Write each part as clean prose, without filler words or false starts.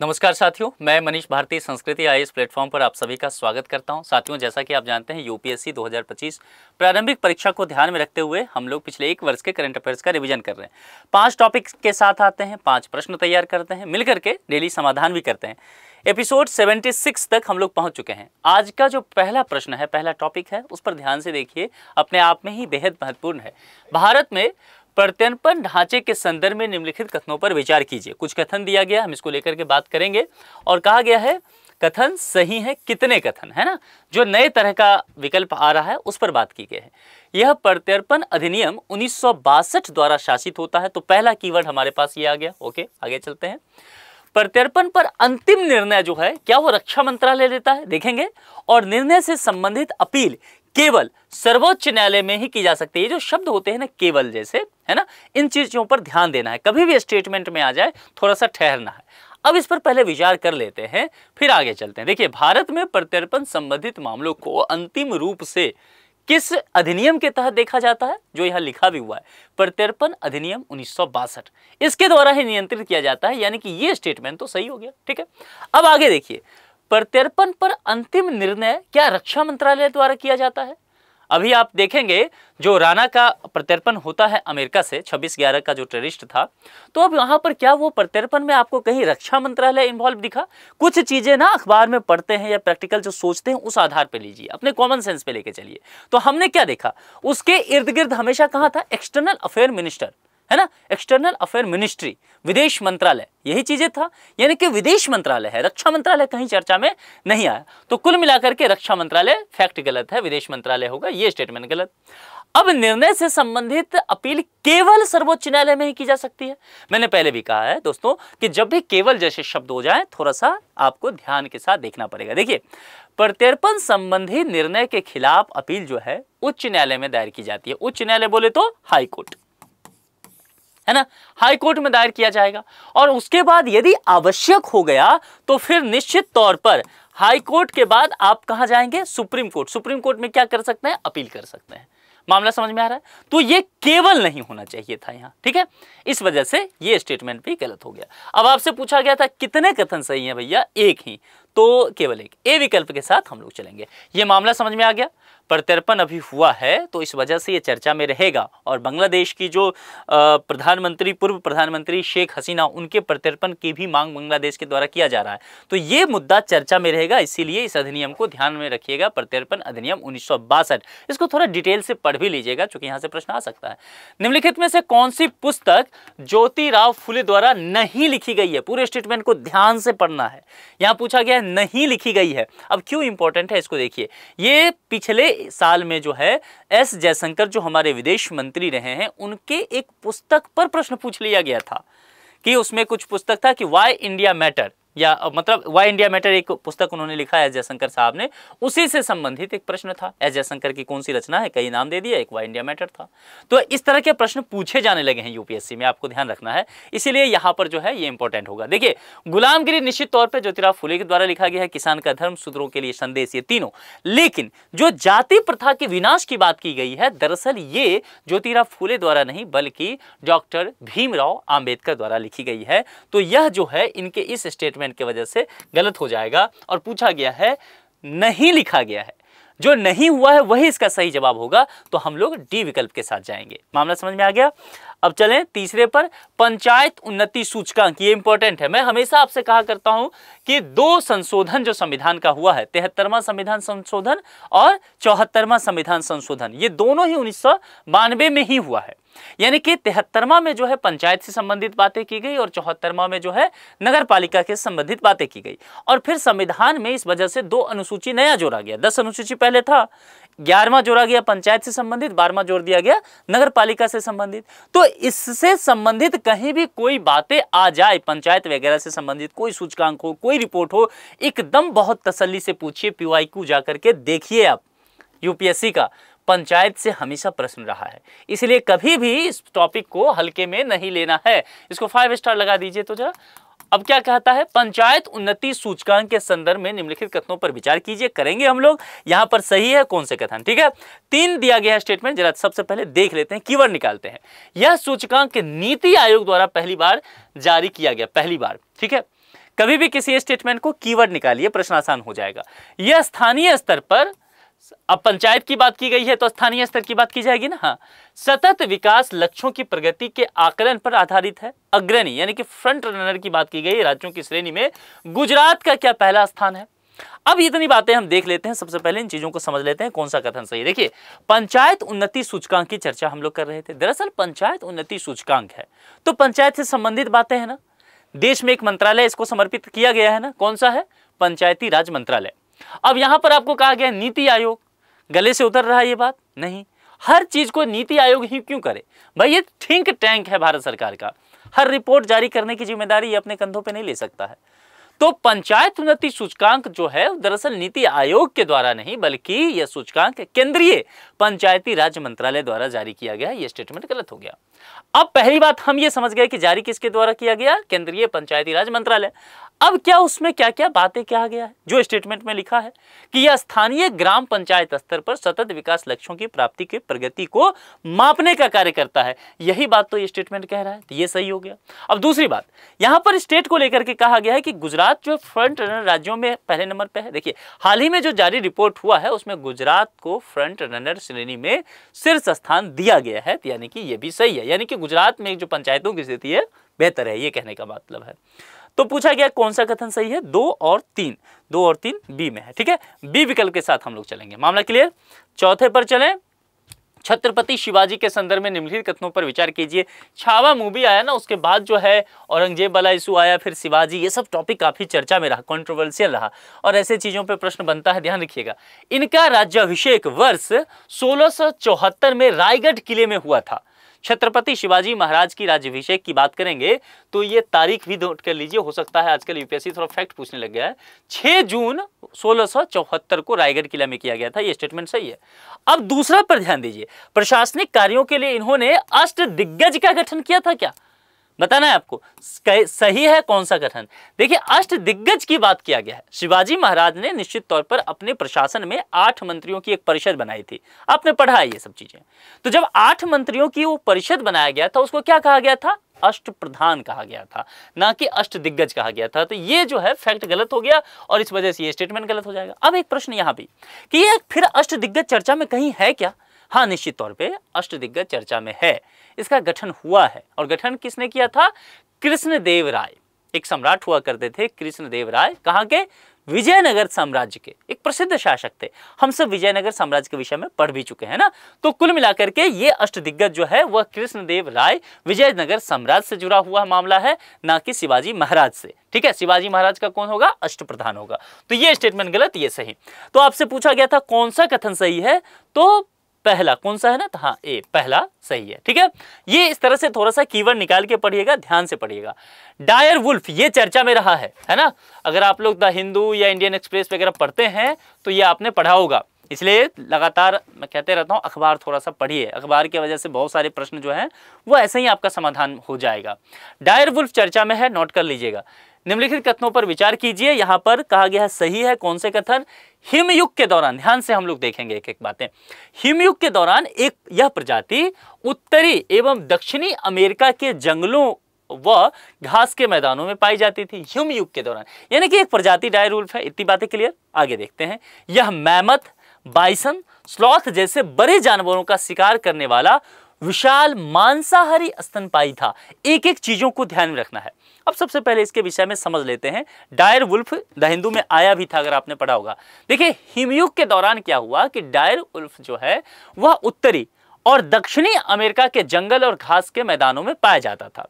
नमस्कार साथियों, मैं मनीष भारती संस्कृति आईएएस प्लेटफॉर्म पर आप सभी का स्वागत करता हूं। साथियों, जैसा कि आप जानते हैं यूपीएससी 2025 प्रारंभिक परीक्षा को ध्यान में रखते हुए हम लोग पिछले एक वर्ष के करंट अफेयर्स का रिवीजन कर रहे हैं। 5 टॉपिक के साथ आते हैं, 5 प्रश्न तैयार करते हैं, मिलकर के डेली समाधान भी करते हैं। एपिसोड 76 तक हम लोग पहुंच चुके हैं। आज का जो पहला प्रश्न है, पहला टॉपिक है, उस पर ध्यान से देखिए, अपने आप में ही बेहद महत्वपूर्ण है। भारत में प्रत्यर्पण ढांचे के संदर्भ में निम्नलिखित कथनों पर विचार कीजिए। कुछ कथन दिया गया, हम इसको लेकर के बात करेंगे। और कहा गया है कथन सही है, कितने कथन, है ना। जो नए तरह का विकल्प आ रहा है उस पर बात की गई है। यह प्रत्यर्पण अधिनियम 1962 द्वारा शासित होता है। तो पहला कीवर्ड हमारे पास ये आ गया। ओके, आगे चलते हैं। प्रत्यर्पण पर अंतिम निर्णय जो है, क्या वो रक्षा मंत्रालय लेता है, देखेंगे। और निर्णय से संबंधित अपील केवल सर्वोच्च न्यायालय में ही की जा सकती है। ये जो शब्द होते हैं ना, केवल जैसे, है ना, इन चीजों पर ध्यान देना है। कभी भी स्टेटमेंट में आ जाए थोड़ा सा ठहरना है। अब इस पर पहले विचार कर लेते हैं, फिर आगे चलते हैं। देखिए, भारत में प्रत्यर्पण संबंधित मामलों को अंतिम रूप से किस अधिनियम के तहत देखा जाता है, जो यहां लिखा भी हुआ है, प्रत्यर्पण अधिनियम 1962, इसके द्वारा ही नियंत्रित किया जाता है। यानी कि ये स्टेटमेंट तो सही हो गया, ठीक है। अब आगे देखिए, प्रत्यर्पण पर अंतिम निर्णय क्या रक्षा मंत्रालय द्वारा किया जाता है। अभी आप देखेंगे, जो राणा का प्रत्यर्पण होता है अमेरिका से, 26/11 का जो टेररिस्ट था, तो अब यहाँ पर क्या वो प्रत्यर्पण में आपको कहीं रक्षा मंत्रालय इन्वॉल्व दिखा। कुछ चीजें ना अखबार में पढ़ते हैं या प्रैक्टिकल जो सोचते हैं उस आधार पे लीजिए, अपने कॉमन सेंस पे लेके चलिए। तो हमने क्या देखा, उसके इर्द गिर्द हमेशा कहा था एक्सटर्नल अफेयर मिनिस्टर, है ना, एक्सटर्नल अफेयर मिनिस्ट्री, विदेश मंत्रालय, यही चीजें था। यानी कि विदेश मंत्रालय है, रक्षा मंत्रालय कहीं चर्चा में नहीं आया। तो कुल मिलाकर के रक्षा मंत्रालय फैक्ट गलत है, विदेश मंत्रालय होगा, ये स्टेटमेंट गलत। अब निर्णय से संबंधित अपील केवल सर्वोच्च न्यायालय में ही की जा सकती है। मैंने पहले भी कहा है दोस्तों कि जब भी केवल जैसे शब्द हो जाए, थोड़ा सा आपको ध्यान के साथ देखना पड़ेगा। देखिए, प्रत्यर्पण संबंधी निर्णय के खिलाफ अपील जो है उच्च न्यायालय में दायर की जाती है। उच्च न्यायालय बोले तो हाई कोर्ट, है ना, हाई कोर्ट में दायर किया जाएगा। और उसके बाद यदि आवश्यक हो गया तो फिर निश्चित तौर पर हाई कोर्ट के बाद आप कहां जाएंगे, सुप्रीम कोर्ट। सुप्रीम कोर्ट में क्या कर सकते हैं, अपील कर सकते हैं। मामला समझ में आ रहा है। तो ये केवल नहीं होना चाहिए था यहां, ठीक है। इस वजह से ये स्टेटमेंट भी गलत हो गया। अब आपसे पूछा गया था कितने कथन सही हैं भैया, एक ही, तो केवल एक, ए विकल्प के साथ हम लोग चलेंगे। ये मामला समझ में आ गया। प्रत्यर्पण अभी हुआ है तो इस वजह से ये चर्चा में रहेगा। और बांग्लादेश की जो प्रधानमंत्री, पूर्व प्रधानमंत्री शेख हसीना, उनके प्रत्यर्पण की भी मांग बांग्लादेश के द्वारा किया जा रहा है। तो ये मुद्दा चर्चा में रहेगा, इसीलिए इस अधिनियम को ध्यान में रखिएगा, प्रत्यर्पण अधिनियम 1962। इसको थोड़ा डिटेल से पढ़ भी लीजिएगा, क्योंकि यहाँ से प्रश्न आ सकता है। निम्नलिखित में से कौन सी पुस्तक ज्योतिराव फुले द्वारा नहीं लिखी गई है। पूरे स्टेटमेंट को ध्यान से पढ़ना है। यहाँ पूछा गया नहीं लिखी गई है। अब क्यों इंपॉर्टेंट है इसको देखिए। ये पिछले साल में जो है एस जयशंकर, जो हमारे विदेश मंत्री रहे हैं, उनके एक पुस्तक पर प्रश्न पूछ लिया गया था कि उसमें कुछ पुस्तक था कि वाई इंडिया मैटर, या मतलब वाई इंडिया मैटर, एक पुस्तक उन्होंने लिखा है एस जयशंकर साहब ने, उसी से संबंधित एक प्रश्न था। एस जयशंकर की कौन सी रचना है, कई नाम दे दिया, एक वाई इंडिया मैटर था। तो इस तरह के प्रश्न पूछे जाने लगे हैं यूपीएससी में, आपको ध्यान रखना है। इसीलिए यहाँ पर जो है ये इंपॉर्टेंट होगा। देखिए, गुलामगिरी निश्चित तौर पर ज्योतिराव फुले के द्वारा लिखा गया है, किसान का धर्म, शूद्रों के लिए संदेश, ये तीनों। लेकिन जो जाति प्रथा के विनाश की बात की गई है, दरअसल ये ज्योतिराव फुले द्वारा नहीं बल्कि डॉक्टर भीमराव आंबेडकर द्वारा लिखी गई है। तो यह जो है इनके इस स्टेटमेंट की वजह से गलत हो जाएगा। और पूछा गया है नहीं लिखा गया है, जो नहीं हुआ है वही इसका सही जवाब होगा। तो हम लोग डी विकल्प के साथ जाएंगे। मामला समझ में आ गया। अब चलें तीसरे पर, पंचायत उन्नति सूचकांक। ये इंपॉर्टेंट है। मैं हमेशा आपसे कहा करता हूं कि 2 संशोधन जो संविधान का हुआ है, 73वां संविधान संशोधन और 74वां संविधान संशोधन, ये दोनों ही 1992 में ही हुआ है। यानी कि 73वां में जो है पंचायत से संबंधित बातें की गई और 74वां में जो है नगर पालिका के संबंधित बातें की गई। और फिर संविधान में इस वजह से 2 अनुसूची नया जोड़ा गया। 10 अनुसूची पहले था, 11वां जोड़ा गया पंचायत से संबंधित, 12वां जोड़ दिया गया नगर पालिका से संबंधित। तो इससे संबंधित कहीं भी कोई बातें आ जाए, पंचायत वगैरह से संबंधित कोई सूचकांक हो, कोई रिपोर्ट हो, एकदम बहुत तसल्ली से पूछिए, पीवाईक्यू जाकर के देखिए आप। यूपीएससी का पंचायत से हमेशा प्रश्न रहा है, इसलिए कभी भी इस टॉपिक को हल्के में नहीं लेना है। इसको 5 स्टार लगा दीजिए। तो जरा अब क्या कहता है, पंचायत उन्नति सूचकांक के संदर्भ में निम्नलिखित कथनों पर विचार कीजिए। करेंगे हम लोग, यहां पर सही है कौन से कथन, ठीक है। 3 दिया गया स्टेटमेंट, जरा सबसे पहले देख लेते हैं, कीवर्ड निकालते हैं। यह सूचकांक नीति आयोग द्वारा पहली बार जारी किया गया, पहली बार, ठीक है। कभी भी किसी स्टेटमेंट को कीवर्ड निकालिए, प्रश्न आसान हो जाएगा। यह स्थानीय स्तर पर, अब पंचायत की बात की गई है तो स्थानीय स्तर की बात की जाएगी ना। हाँ, सतत विकास लक्ष्यों की प्रगति के आकलन पर आधारित है। अग्रणी यानी कि फ्रंट रनर की बात की गई राज्यों की श्रेणी में गुजरात का क्या पहला स्थान है। अब इतनी बातें हम देख लेते हैं, सबसे पहले इन चीजों को समझ लेते हैं कौन सा कथन सही है। देखिए, पंचायत उन्नति सूचकांक की चर्चा हम लोग कर रहे थे। दरअसल पंचायत उन्नति सूचकांक है तो पंचायत से संबंधित बातें हैं ना। देश में एक मंत्रालय इसको समर्पित किया गया है ना, कौन सा है? पंचायती राज मंत्रालय। अब यहां पर आपको कहा गया नीति आयोग, गले से उतर रहा है ये बात? नहीं, हर चीज को नीति आयोग ही क्यों करे भाई? ये थिंक टैंक है भारत सरकार का, हर रिपोर्ट जारी करने की जिम्मेदारी ये अपने कंधों पे नहीं ले सकता है। तो पंचायत उन्नति सूचकांक जो है दरअसल नीति आयोग के द्वारा नहीं बल्कि यह सूचकांक केंद्रीय पंचायती राज मंत्रालय द्वारा जारी किया गया। यह स्टेटमेंट गलत हो गया। अब पहली बात हम ये समझ गए कि जारी किसके द्वारा किया गया? केंद्रीय पंचायती राज मंत्रालय। अब क्या उसमें क्या क्या बातें कहा गया है? जो स्टेटमेंट में लिखा है कि यह स्थानीय ग्राम पंचायत स्तर पर सतत विकास लक्ष्यों की प्राप्ति की प्रगति को मापने का कार्य करता है, यही बात तो ये स्टेटमेंट कह रहा है, तो ये सही हो गया। अब दूसरी बात, यहां पर स्टेट को लेकर के कहा गया है कि गुजरात जो फ्रंट रनर राज्यों में पहले नंबर पे है। देखिए, हाल ही में जो जारी रिपोर्ट हुआ है उसमें गुजरात को फ्रंट रनर श्रेणी में शीर्ष स्थान दिया गया है, यानी कि ये भी सही है, यानी कि गुजरात में जो पंचायतों की स्थिति है बेहतर है, ये कहने का मतलब है। तो पूछा गया कौन सा कथन सही है? 2 और 3, 2 और 3 बी में है। ठीक है, बी विकल्प के साथ हम लोग चलेंगे। मामला क्लियर? चौथे पर चलें। छत्रपति शिवाजी के संदर्भ में निम्नलिखित कथनों पर विचार कीजिए। छावा मूवी आया ना, उसके बाद जो है औरंगजेब वाला इशू आया, फिर शिवाजी, ये सब टॉपिक काफी चर्चा में रहा, कंट्रोवर्शियल रहा और ऐसे चीजों पे प्रश्न बनता है, ध्यान रखिएगा। इनका राज्याभिषेक वर्ष 1674 में रायगढ़ किले में हुआ था। छत्रपति शिवाजी महाराज की राज्याभिषेक की बात करेंगे तो ये तारीख भी नोट कर लीजिए, हो सकता है आजकल यूपीएससी थोड़ा फैक्ट पूछने लग गया है। 6 जून 1674 को रायगढ़ किला में किया गया था, ये स्टेटमेंट सही है। अब दूसरा पर ध्यान दीजिए, प्रशासनिक कार्यों के लिए इन्होंने अष्टदिग्गज का गठन किया था क्या? बताना है आपको, सही है कौन सा कथन? देखिए, अष्टदिग्गज की बात किया गया है। शिवाजी महाराज ने निश्चित तौर पर अपने प्रशासन में 8 मंत्रियों की एक परिषद बनाई थी, आपने पढ़ा है ये सब चीजें। तो जब 8 मंत्रियों की वो परिषद बनाया गया था उसको क्या कहा गया था? अष्टप्रधान कहा गया था, ना कि अष्टदिग्गज कहा गया था। तो ये जो है फैक्ट गलत हो गया और इस वजह से ये स्टेटमेंट गलत हो जाएगा। अब एक प्रश्न यहां भी कि ये फिर अष्टदिग्गज चर्चा में कहीं है क्या? हाँ, निश्चित तौर पे अष्टदिग्गज चर्चा में है। इसका गठन हुआ है और गठन किसने किया था? कृष्णदेव राय, एक सम्राट हुआ करते थे कृष्णदेव राय। कहाँ के? विजयनगर साम्राज्य के एक प्रसिद्ध शासक थे। हम सब विजयनगर साम्राज्य के विषय में पढ़ भी चुके हैं ना। तो कुल मिलाकर के ये अष्टदिग्गज जो है वह कृष्णदेव राय विजयनगर साम्राज्य से जुड़ा हुआ मामला है, ना कि शिवाजी महाराज से। ठीक है, शिवाजी महाराज का कौन होगा? अष्टप्रधान होगा। तो ये स्टेटमेंट गलत, ये सही। तो आपसे पूछा गया था कौन सा कथन सही है, तो पहला कौन सा है ना? तो हाँ, ए पहला सही है। ठीक है, ये इस तरह से थोड़ा सा कीवर्ड निकाल के पढ़िएगा, ध्यान से पढ़िएगा। डायर वुल्फ ये चर्चा में रहा है ना। अगर आप लोग द हिंदू या इंडियन एक्सप्रेस वगैरह पढ़ते हैं तो ये आपने पढ़ा होगा, इसलिए लगातार मैं कहते रहता हूँ अखबार थोड़ा सा पढ़िए। अखबार की वजह से बहुत सारे प्रश्न जो हैं वो ऐसे ही आपका समाधान हो जाएगा। डायर वुल्फ चर्चा में है, नोट कर लीजिएगा। निम्नलिखित कथनों पर विचार कीजिए। यहां पर कहा गया है सही है कौन से कथन? हिमयुग के दौरान, ध्यान से हम लोग देखेंगे एक एक बातें। हिमयुग के दौरान एक यह प्रजाति उत्तरी एवं दक्षिणी अमेरिका के जंगलों व घास के मैदानों में पाई जाती थी हिमयुग के दौरान, यानी कि एक प्रजाति डायर वुल्फ है। इतनी बातें क्लियर? आगे देखते हैं। यह मैमथ, बाइसन, स्लॉथ जैसे बड़े जानवरों का शिकार करने वाला विशाल मांसाहारी स्तनपायी था। एक एक चीजों को ध्यान में रखना है। अब सबसे पहले इसके विषय में समझ लेते हैं। डायर वुल्फ द हिंदू में आया भी था, अगर आपने पढ़ा होगा। देखिए, हिमयुग के दौरान क्या हुआ कि डायर वुल्फ जो है वह उत्तरी और दक्षिणी अमेरिका के जंगल और घास के मैदानों में पाया जाता था।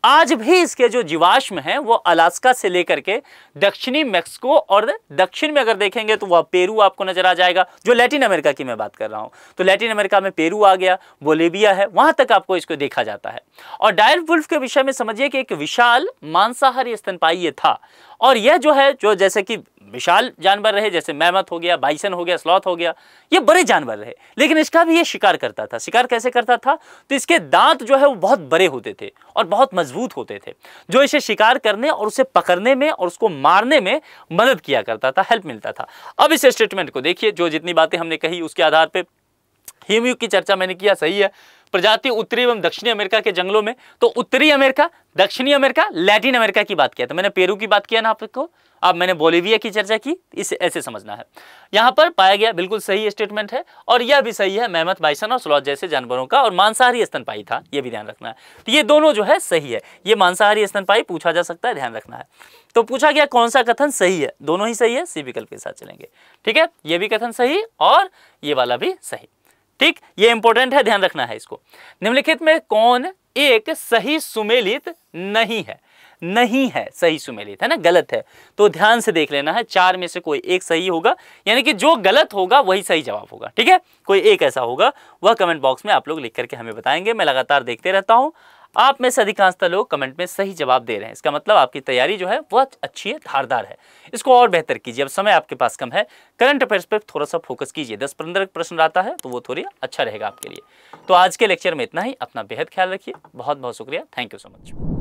आज भी इसके जो जीवाश्म हैं वो अलास्का से लेकर के दक्षिणी मेक्सिको और दक्षिण में अगर देखेंगे तो वह पेरू आपको नजर आ जाएगा, जो लैटिन अमेरिका की मैं बात कर रहा हूं। तो लैटिन अमेरिका में पेरू आ गया, बोलिविया है, वहां तक आपको इसको देखा जाता है। और डायर वुल्फ के विषय में समझिए कि एक विशाल मांसाहारी स्तनपायी ये था। और यह जो है, जो जैसे कि विशाल जानवर रहे, जैसे मैमथ हो गया, बाइसन हो गया, स्लॉथ हो गया, ये बड़े जानवर रहे, लेकिन इसका भी ये शिकार करता था। शिकार कैसे करता था? तो इसके दांत जो है वो बहुत बड़े होते थे और बहुत मजबूत होते थे, जो इसे शिकार करने और उसे पकड़ने में और उसको मारने में मदद किया करता था, हेल्प मिलता था। अब इस स्टेटमेंट को देखिए, जो जितनी बातें हमने कही उसके आधार पर हिमयुग की चर्चा मैंने किया, सही है। प्रजाति उत्तरी एवं दक्षिणी अमेरिका के जंगलों में, तो उत्तरी अमेरिका, दक्षिणी अमेरिका, लैटिन अमेरिका की बात किया, तो मैंने पेरू की बात किया ना आपको, अब मैंने बोलिविया की चर्चा की, इसे ऐसे समझना है। यहाँ पर पाया गया, बिल्कुल सही स्टेटमेंट है, और यह भी सही है, मैमथ, बाइसन और स्लॉथ जैसे जानवरों का, और मांसाहारी स्तनपायी था, ये भी ध्यान रखना है। तो ये दोनों जो है सही है, ये मांसाहारी स्तनपायी पूछा जा सकता है, ध्यान रखना है। तो पूछा गया कौन सा कथन सही है, दोनों ही सही है, सी विकल्प के साथ चलेंगे। ठीक है, ये भी कथन सही और ये वाला भी सही। ठीक, ये इंपॉर्टेंट है, ध्यान रखना है इसको। निम्नलिखित में कौन एक सही सुमेलित नहीं है? नहीं है सही सुमेलित, है ना, गलत है, तो ध्यान से देख लेना है, चार में से कोई एक सही होगा, यानी कि जो गलत होगा वही सही जवाब होगा। ठीक है, कोई एक ऐसा होगा, वह कमेंट बॉक्स में आप लोग लिख करके हमें बताएंगे। मैं लगातार देखते रहता हूं, आप में से अधिकांशतः लोग कमेंट में सही जवाब दे रहे हैं, इसका मतलब आपकी तैयारी जो है वह अच्छी है, धारदार है। इसको और बेहतर कीजिए, अब समय आपके पास कम है, करंट अफेयर्स पर थोड़ा सा फोकस कीजिए। 10-15 प्रश्न आता है तो वो थोड़ी अच्छा रहेगा आपके लिए। तो आज के लेक्चर में इतना ही, अपना बेहद ख्याल रखिए, बहुत बहुत शुक्रिया, थैंक यू सो मच।